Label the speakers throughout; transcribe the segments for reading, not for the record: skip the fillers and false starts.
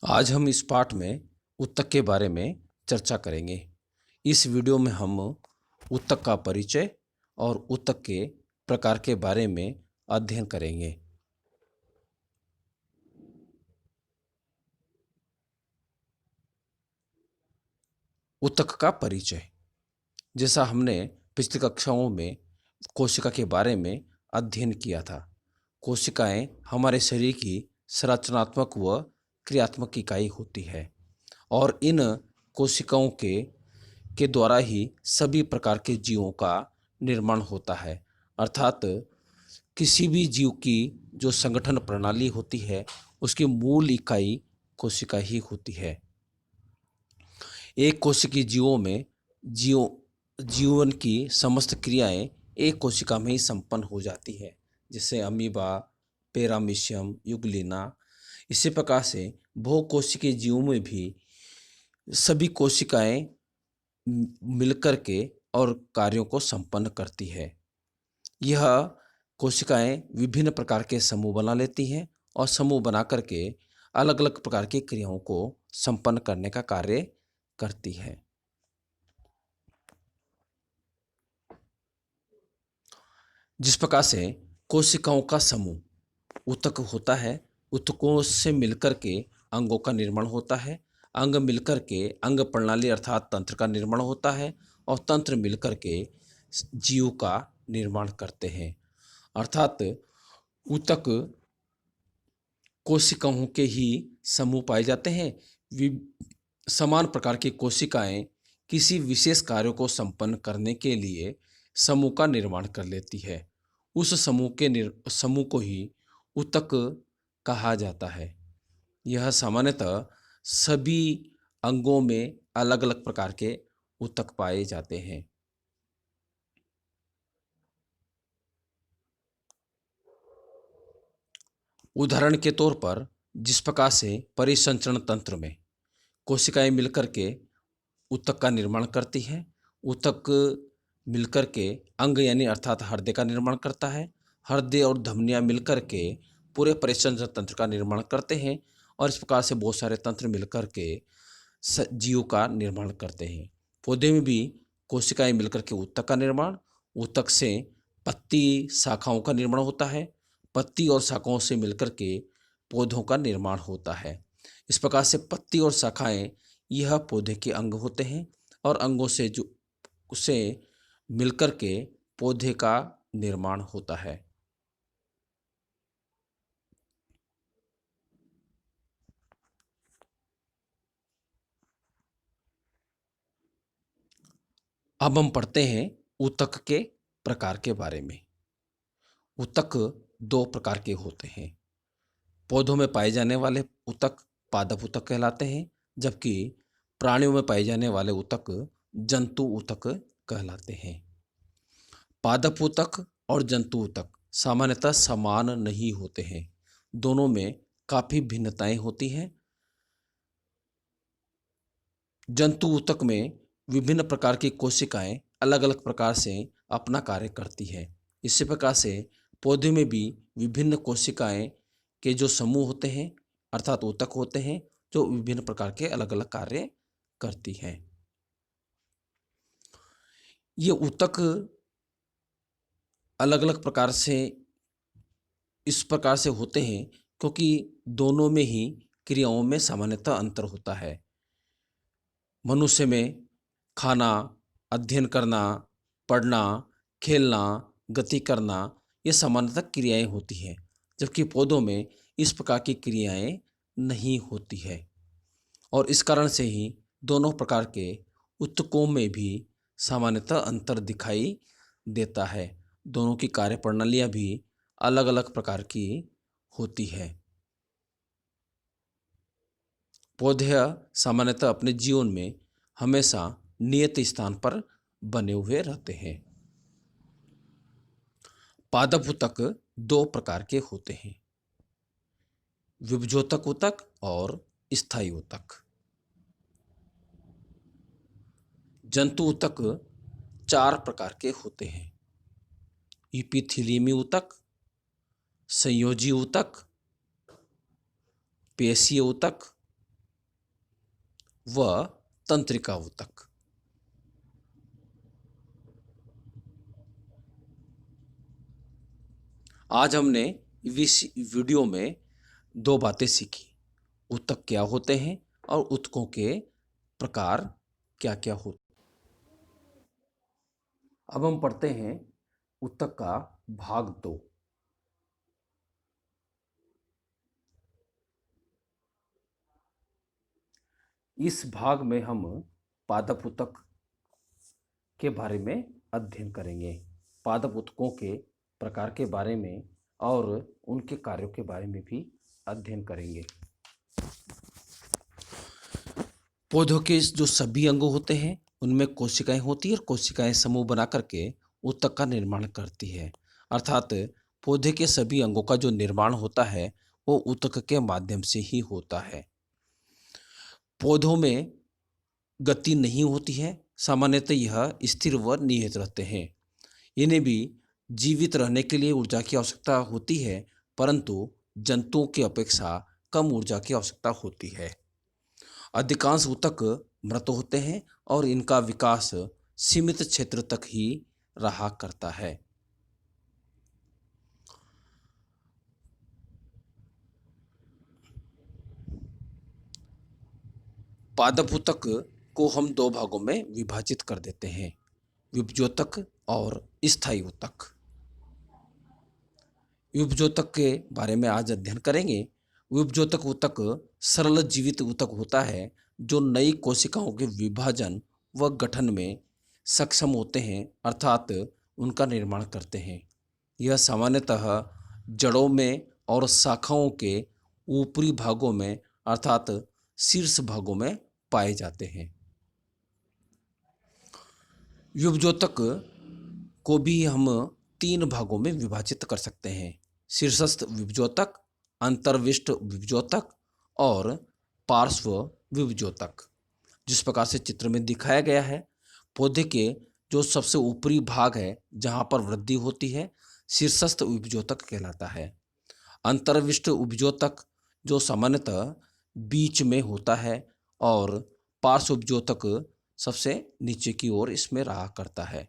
Speaker 1: आज हम इस पाठ में ऊतक के बारे में चर्चा करेंगे। इस वीडियो में हम ऊतक का परिचय और ऊतक के प्रकार के बारे में अध्ययन करेंगे। ऊतक का परिचय, जैसा हमने पिछली कक्षाओं में कोशिका के बारे में अध्ययन किया था। कोशिकाएं हमारे शरीर की संरचनात्मक व क्रियात्मक इकाई होती है और इन कोशिकाओं के द्वारा ही सभी प्रकार के जीवों का निर्माण होता है। अर्थात किसी भी जीव की जो संगठन प्रणाली होती है उसकी मूल इकाई कोशिका ही होती है। एक कोशिकीय जीवों में जीवन की समस्त क्रियाएं एक कोशिका में ही संपन्न हो जाती है, जैसे अमीबा, पैरामीशियम, यूग्लिना। इसी प्रकार से बहुकोशिकीय जीवों में भी सभी कोशिकाएं मिलकर के और कार्यों को संपन्न करती है। यह कोशिकाएं विभिन्न प्रकार के समूह बना लेती हैं और समूह बना करके अलग अलग प्रकार की क्रियाओं को संपन्न करने का कार्य करती है। जिस प्रकार से कोशिकाओं का समूह ऊतक होता है, ऊतकों से मिलकर के अंगों का निर्माण होता है, अंग मिलकर के अंग प्रणाली अर्थात तंत्र का निर्माण होता है और तंत्र मिलकर के जीव का निर्माण करते हैं। अर्थात ऊतक कोशिकाओं के ही समूह पाए जाते हैं। समान प्रकार की कोशिकाएं किसी विशेष कार्य को संपन्न करने के लिए समूह का निर्माण कर लेती है। उस समूह को ही ऊतक कहा जाता है। यह सामान्यतः सभी अंगों में अलग अलग प्रकार के ऊतक पाए जाते हैं। उदाहरण के तौर पर जिस प्रकार से परिसंचरण तंत्र में कोशिकाएं मिलकर के ऊतक का निर्माण करती हैं, ऊतक मिलकर के अंग यानी अर्थात हृदय का निर्माण करता है, हृदय और धमनियां मिलकर के पूरे परिसंचरण तंत्र का निर्माण करते हैं और इस प्रकार से बहुत सारे तंत्र मिलकर के जीव का निर्माण करते हैं। पौधे में भी कोशिकाएं मिलकर के ऊतक का निर्माण, ऊतक से पत्ती शाखाओं का निर्माण होता है, पत्ती और शाखाओं से मिलकर के पौधों का निर्माण होता है। इस प्रकार से पत्ती और शाखाएं यह पौधे के अंग होते हैं और अंगों से जो उसे मिलकर के पौधे का निर्माण होता है। अब हम पढ़ते हैं ऊतक के प्रकार के बारे में। ऊतक दो प्रकार के होते हैं। पौधों में पाए जाने वाले ऊतक पादप ऊतक कहलाते हैं, जबकि प्राणियों में पाए जाने वाले ऊतक जंतु ऊतक कहलाते हैं। पादप ऊतक और जंतु ऊतक सामान्यतः समान नहीं होते हैं, दोनों में काफी भिन्नताएं होती हैं। जंतु ऊतक में विभिन्न प्रकार की कोशिकाएं अलग अलग प्रकार से अपना कार्य करती है। इसी प्रकार से पौधे में भी विभिन्न कोशिकाएं के जो समूह होते हैं अर्थात ऊतक होते हैं जो विभिन्न प्रकार के अलग अलग कार्य करती हैं। ये ऊतक अलग अलग प्रकार से इस प्रकार से होते हैं क्योंकि दोनों में ही क्रियाओं में सामान्यतः अंतर होता है। मनुष्य में खाना, अध्ययन करना, पढ़ना, खेलना, गति करना ये सामान्यतः क्रियाएं होती हैं, जबकि पौधों में इस प्रकार की क्रियाएं नहीं होती है और इस कारण से ही दोनों प्रकार के ऊतकों में भी सामान्यतः अंतर दिखाई देता है। दोनों की कार्य प्रणालियां भी अलग अलग प्रकार की होती है। पौधे सामान्यतः अपने जीवन में हमेशा नियत स्थान पर बने हुए रहते हैं। पादप ऊतक दो प्रकार के होते हैं, विभजोतक ऊतक और स्थायी ऊतक। जंतु ऊतक चार प्रकार के होते हैं, इपिथीलियमी ऊतक, संयोजी ऊतक, पेशीय ऊतक व तंत्रिका ऊतक। आज हमने इस वीडियो में दो बातें सीखी। ऊतक क्या होते हैं और ऊतकों के प्रकार क्या क्या होते हैं। अब हम पढ़ते हैं ऊतक का भाग 2। इस भाग में हम पादप ऊतक के बारे में अध्ययन करेंगे। पादप ऊतकों के प्रकार के बारे में और उनके कार्यों के बारे में भी अध्ययन करेंगे। पौधों के जो सभी अंग होते हैं उनमें कोशिकाएं होती है और कोशिकाएं समूह बना करके ऊतक का निर्माण करती है। अर्थात पौधे के सभी अंगों का जो निर्माण होता है वो ऊतक के माध्यम से ही होता है। पौधों में गति नहीं होती है, सामान्यतः यह स्थिर व नियत रहते हैं। इन्हें भी जीवित रहने के लिए ऊर्जा की आवश्यकता होती है, परंतु जंतुओं की अपेक्षा कम ऊर्जा की आवश्यकता होती है। अधिकांश ऊतक मृत होते हैं और इनका विकास सीमित क्षेत्र तक ही रहा करता है। पादप ऊतक को हम दो भागों में विभाजित कर देते हैं, विभजोतक और स्थायी ऊतक। विभजोतक के बारे में आज अध्ययन करेंगे। विभजोतक ऊतक सरल जीवित ऊतक होता है जो नई कोशिकाओं के विभाजन व गठन में सक्षम होते हैं, अर्थात उनका निर्माण करते हैं। यह सामान्यतः जड़ों में और शाखाओं के ऊपरी भागों में अर्थात शीर्ष भागों में पाए जाते हैं। विभजोतक को भी हम तीन भागों में विभाजित कर सकते हैं, शीर्षस्थ विभजोतक, अंतर्विष्ट विभजोतक और पार्श्व विभजोतक। जिस प्रकार से चित्र में दिखाया गया है, पौधे के जो सबसे ऊपरी भाग है जहाँ पर वृद्धि होती है शीर्षस्थ विभजोतक कहलाता है। अंतर्विष्ट विभजोतक जो सामान्यतः बीच में होता है और पार्श्व विभजोतक सबसे नीचे की ओर इसमें रहा करता है।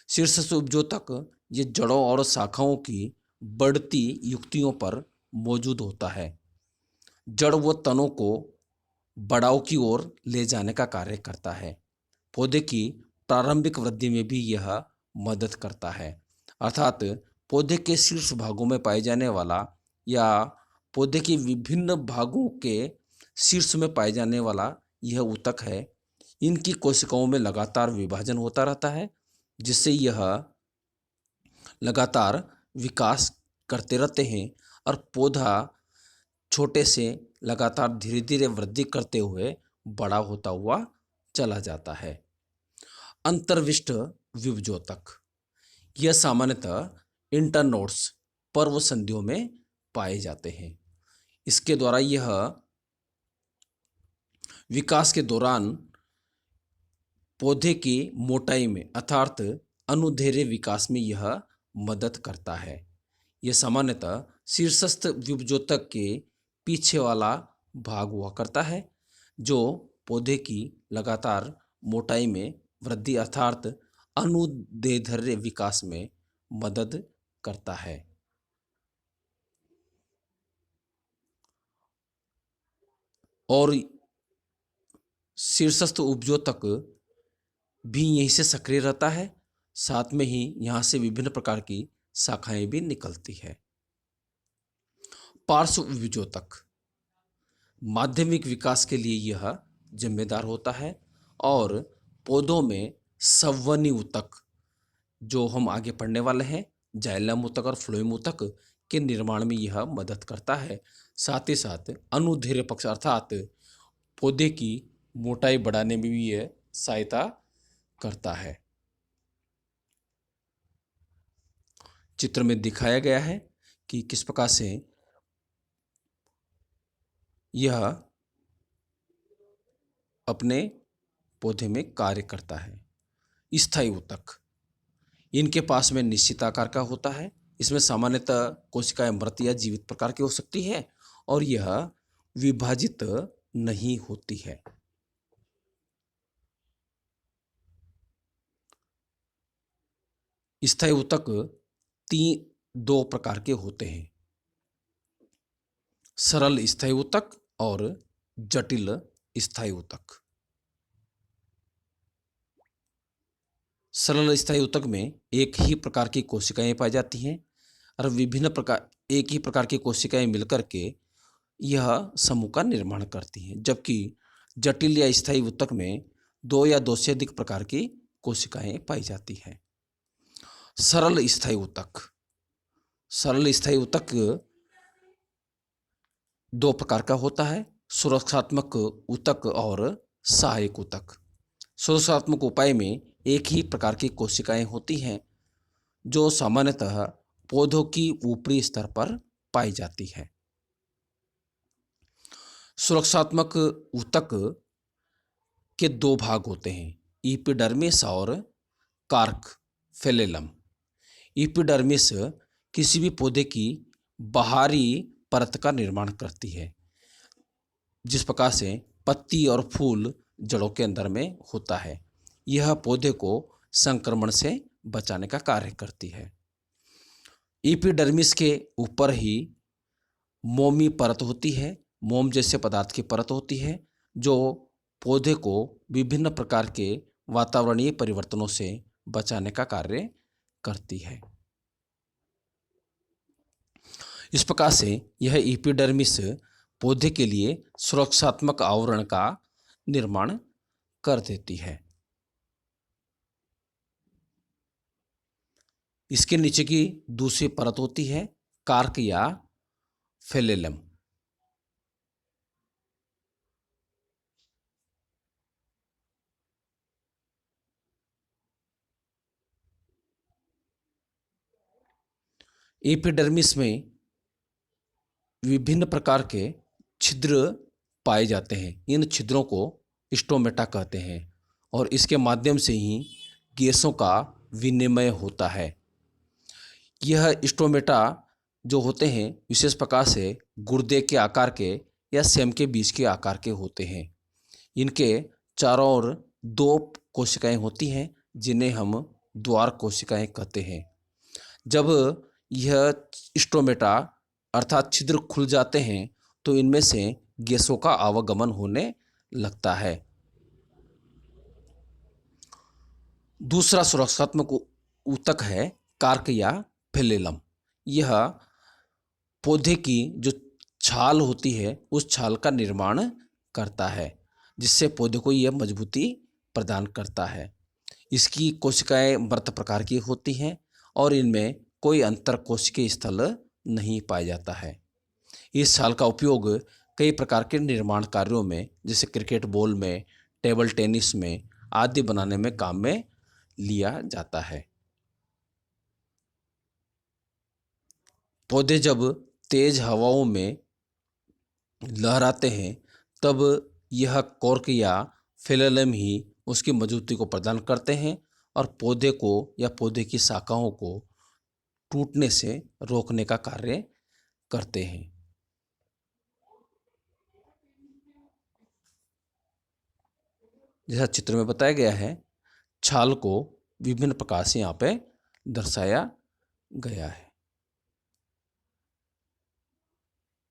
Speaker 1: शीर्षस्थ विभजोतक ये जड़ों और शाखाओं की बढ़ती युक्तियों पर मौजूद होता है। जड़ व तनों को बढ़ाव की ओर ले जाने का कार्य करता है। पौधे की प्रारंभिक वृद्धि में भी यह मदद करता है। अर्थात पौधे के शीर्ष भागों में पाए जाने वाला या पौधे के विभिन्न भागों के शीर्ष में पाए जाने वाला यह ऊतक है। इनकी कोशिकाओं में लगातार विभाजन होता रहता है, जिससे यह लगातार विकास करते रहते हैं और पौधा छोटे से लगातार धीरे धीरे वृद्धि करते हुए बड़ा होता हुआ चला जाता है। अंतर्विष्ट विभजोतक यह सामान्यतः इंटरनोड्स पर्व संधियों में पाए जाते हैं। इसके द्वारा यह विकास के दौरान पौधे की मोटाई में अर्थात अनुदैर्ध्य विकास में यह मदद करता है। यह सामान्यतः शीर्षस्थ विभजोतक के पीछे वाला भाग हुआ करता है, जो पौधे की लगातार मोटाई में वृद्धि अर्थात अनुदैर्ध्य विकास में मदद करता है। और शीर्षस्थ उपजोतक भी यहीं से सक्रिय रहता है, साथ में ही यहाँ से विभिन्न प्रकार की शाखाएं भी निकलती है। पार्श्व विभजोतक माध्यमिक विकास के लिए यह जिम्मेदार होता है और पौधों में संवहनी ऊतक जो हम आगे पढ़ने वाले हैं, जाइलम ऊतक और फ्लोएम ऊतक के निर्माण में यह मदद करता है। साथ ही साथ अनुदैर्ध्य पक्ष अर्थात पौधे की मोटाई बढ़ाने में भी यह सहायता करता है। चित्र में दिखाया गया है कि किस प्रकार से यह अपने पौधे में कार्य करता है। स्थायी ऊतक इनके पास में निश्चित आकार का होता है। इसमें सामान्यतः कोशिकाएं मृत या जीवित प्रकार की हो सकती है और यह विभाजित नहीं होती है। स्थायी ऊतक दो प्रकार के होते हैं, सरल स्थायी ऊतक और जटिल स्थायी ऊतक। सरल स्थायी ऊतक में एक ही प्रकार की कोशिकाएं पाई जाती हैं और एक ही प्रकार की कोशिकाएं मिलकर के यह समूह का निर्माण करती हैं, जबकि जटिल या स्थायी ऊतक में दो या दो से अधिक प्रकार की कोशिकाएं पाई जाती हैं। सरल स्थायी ऊतक। सरल स्थायी ऊतक दो प्रकार का होता है, सुरक्षात्मक ऊतक और सहायक ऊतक। सुरक्षात्मक उपाय में एक ही प्रकार की कोशिकाएं होती हैं जो सामान्यतः पौधों की ऊपरी स्तर पर पाई जाती है। सुरक्षात्मक ऊतक के दो भाग होते हैं, इपिडर्मिस और कार्क फेलेलम। इपिडर्मिस किसी भी पौधे की बाहरी परत का निर्माण करती है, जिस प्रकार से पत्ती और फूल जड़ों के अंदर में होता है। यह पौधे को संक्रमण से बचाने का कार्य करती है। एपिडर्मिस के ऊपर ही मोमी परत होती है, मोम जैसे पदार्थ की परत होती है जो पौधे को विभिन्न प्रकार के वातावरणीय परिवर्तनों से बचाने का कार्य करती है। इस प्रकार से यह एपिडर्मिस पौधे के लिए सुरक्षात्मक आवरण का निर्माण कर देती है। इसके नीचे की दूसरी परत होती है कार्क या फेलेलम। एपिडर्मिस में विभिन्न प्रकार के छिद्र पाए जाते हैं। इन छिद्रों को स्टोमेटा कहते हैं और इसके माध्यम से ही गैसों का विनिमय होता है। यह स्टोमेटा जो होते हैं विशेष प्रकार से गुर्दे के आकार के या सेम के बीज के आकार के होते हैं। इनके चारों ओर दो कोशिकाएं होती हैं जिन्हें हम द्वार कोशिकाएं कहते हैं। जब यह स्टोमेटा अर्थात छिद्र खुल जाते हैं तो इनमें से गैसों का आवागमन होने लगता है। दूसरा सुरक्षात्मक ऊतक है कार्क या फेलेलम। यह पौधे की जो छाल होती है उस छाल का निर्माण करता है, जिससे पौधे को यह मजबूती प्रदान करता है। इसकी कोशिकाएं मृत प्रकार की होती हैं और इनमें कोई अंतर कोशिकीय स्थल नहीं पाया जाता है। इस छाल का उपयोग कई प्रकार के निर्माण कार्यों में जैसे क्रिकेट बॉल में, टेबल टेनिस में आदि बनाने में काम में लिया जाता है। पौधे जब तेज हवाओं में लहराते हैं तब यह कॉर्क या फेलेलम ही उसकी मजबूती को प्रदान करते हैं और पौधे को या पौधे की शाखाओं को टूटने से रोकने का कार्य करते हैं। जैसा चित्र में बताया गया है, छाल को विभिन्न प्रकार से यहाँ पे दर्शाया गया है।